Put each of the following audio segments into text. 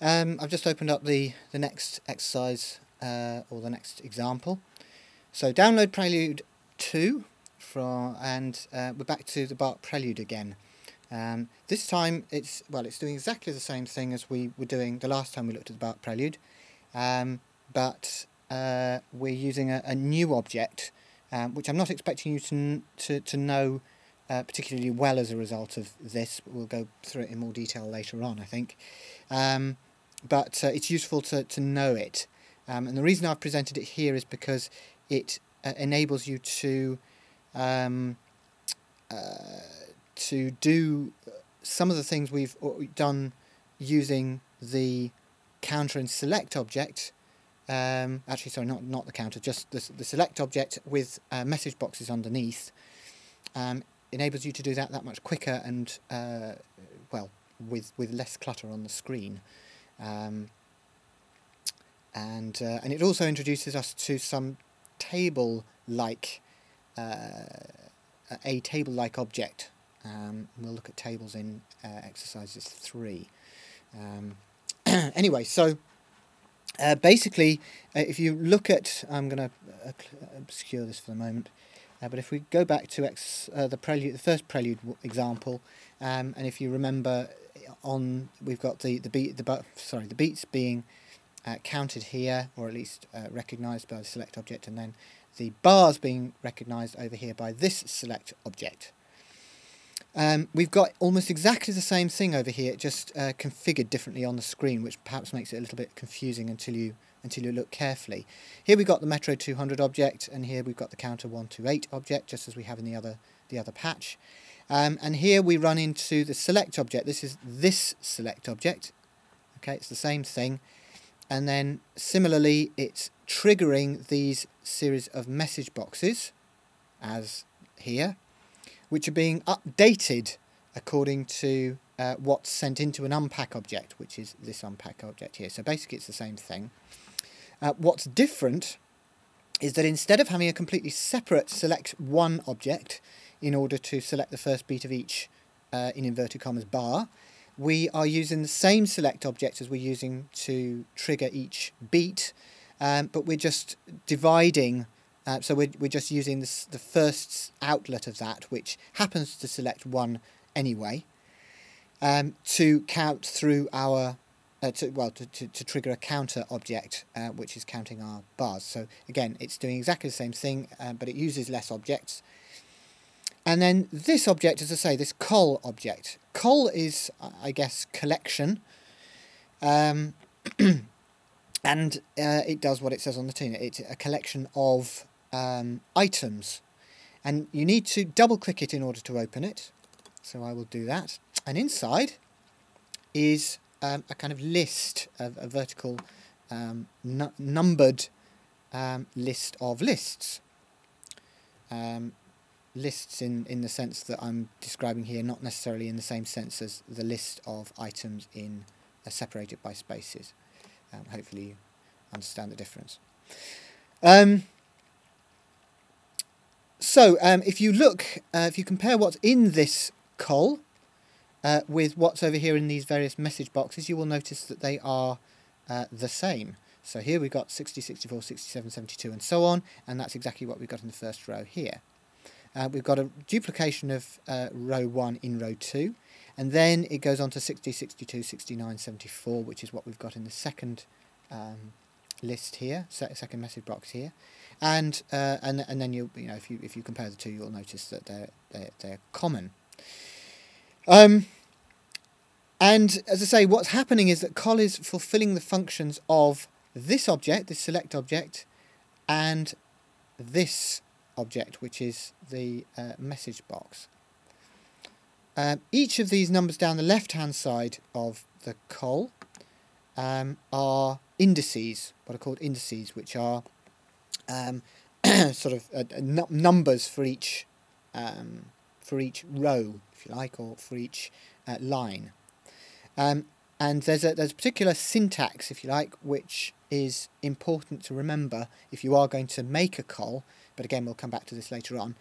I've just opened up the next exercise or the next example. So download Prelude 2 and we're back to the Bach Prelude again. This time it's doing exactly the same thing as we were doing the last time we looked at the Bach Prelude, but we're using a new object, which I'm not expecting you to know particularly well as a result of this. We'll go through it in more detail later on, I think. But it's useful to know it. And the reason I've presented it here is because it enables you to do some of the things we've done using the counter and select object. Actually, sorry, not the counter, just the select object with message boxes underneath. Enables you to do that much quicker and with less clutter on the screen. And it also introduces us to some table-like a table-like object. We'll look at tables in exercises 3. Anyway, so basically, if you look at, I'm going to obscure this for the moment, but if we go back to the first prelude example, and if you remember, we've got the beats being counted here, or at least recognised by the select object, and then the bars being recognised over here by this select object. We've got almost exactly the same thing over here, just configured differently on the screen, which perhaps makes it a little bit confusing until you look carefully. Here we've got the Metro 200 object, and here we've got the counter 128 object, just as we have in the other patch. And here we run into the select object. This is this select object. Okay, it's the same thing. And then similarly, it's triggering these series of message boxes, as here, which are being updated according to what's sent into an unpack object, which is this unpack object here. So basically it's the same thing. What's different is that instead of having a completely separate select one object in order to select the first beat of each, in inverted commas, bar, we are using the same select object as we're using to trigger each beat, but we're just dividing. So we're just using the first outlet of that, which happens to select 1 anyway, to count through our to trigger a counter object, which is counting our bars. So again, it's doing exactly the same thing, but it uses less objects. And then this object, as I say, this col object. Col is, I guess, collection. And it does what it says on the tin. It's a collection of items. And you need to double-click it in order to open it. So I will do that. And inside is a kind of list, a vertical numbered list of lists. Lists in the sense that I'm describing here, not necessarily in the same sense as the list of items separated by spaces. Hopefully you understand the difference. If you look, if you compare what's in this col with what's over here in these various message boxes, you will notice that they are the same. So here we've got 60, 64, 67, 72 and so on, and that's exactly what we've got in the first row here. We've got a duplication of row 1 in row 2, and then it goes on to 60, 62, 69, 74, which is what we've got in the second list here, second message box here, and then if you compare the two, you'll notice that they're common. And as I say, what's happening is that col is fulfilling the functions of this object, this select object, and this object, which is the message box. Each of these numbers down the left-hand side of the col are indices, what are called indices, which are sort of numbers for each row, if you like, or for each line. And there's a particular syntax, if you like, which is important to remember if you are going to make a col, but again we'll come back to this later on.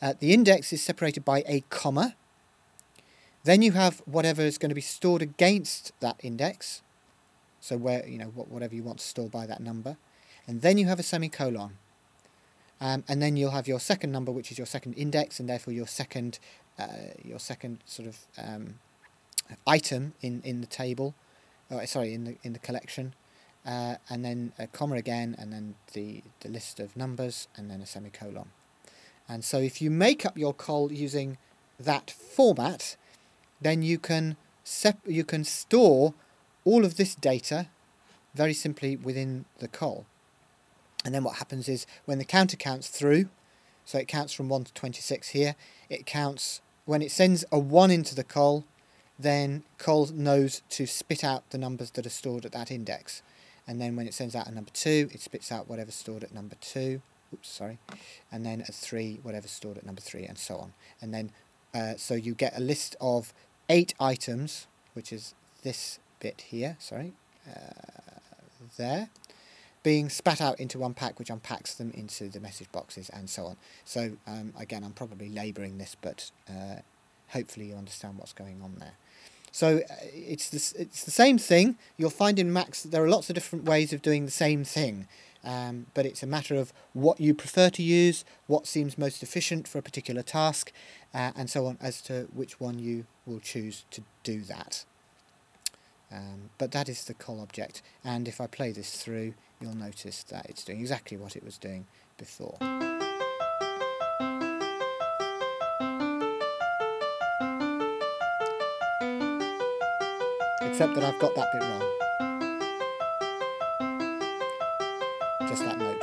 The index is separated by a comma. Then you have whatever is going to be stored against that index, so where, you know, whatever you want to store by that number, and then you have a semicolon, and then you'll have your second number, which is your second index, and therefore your second sort of item in the table, sorry, in the collection, and then a comma again, and then the list of numbers, and then a semicolon. And so if you make up your col using that format, then you can store all of this data very simply within the col. And then what happens is when the counter counts through, so it counts from 1 to 26 here, it counts, when it sends a 1 into the col, then col knows to spit out the numbers that are stored at that index. And then when it sends out a number 2, it spits out whatever's stored at number 2. Oops, sorry. And then at 3, whatever's stored at number 3, and so on. And then, so you get a list of 8 items, which is this bit here, sorry, there, being spat out into one pack, which unpacks them into the message boxes, and so on. So, again, I'm probably labouring this, but hopefully you understand what's going on there. So it's the same thing. You'll find in Macs that there are lots of different ways of doing the same thing, but it's a matter of what you prefer to use, what seems most efficient for a particular task, and so on, as to which one you will choose to do that. But that is the col object, and if I play this through, you'll notice that it's doing exactly what it was doing before. Except that I've got that bit wrong. Just that note.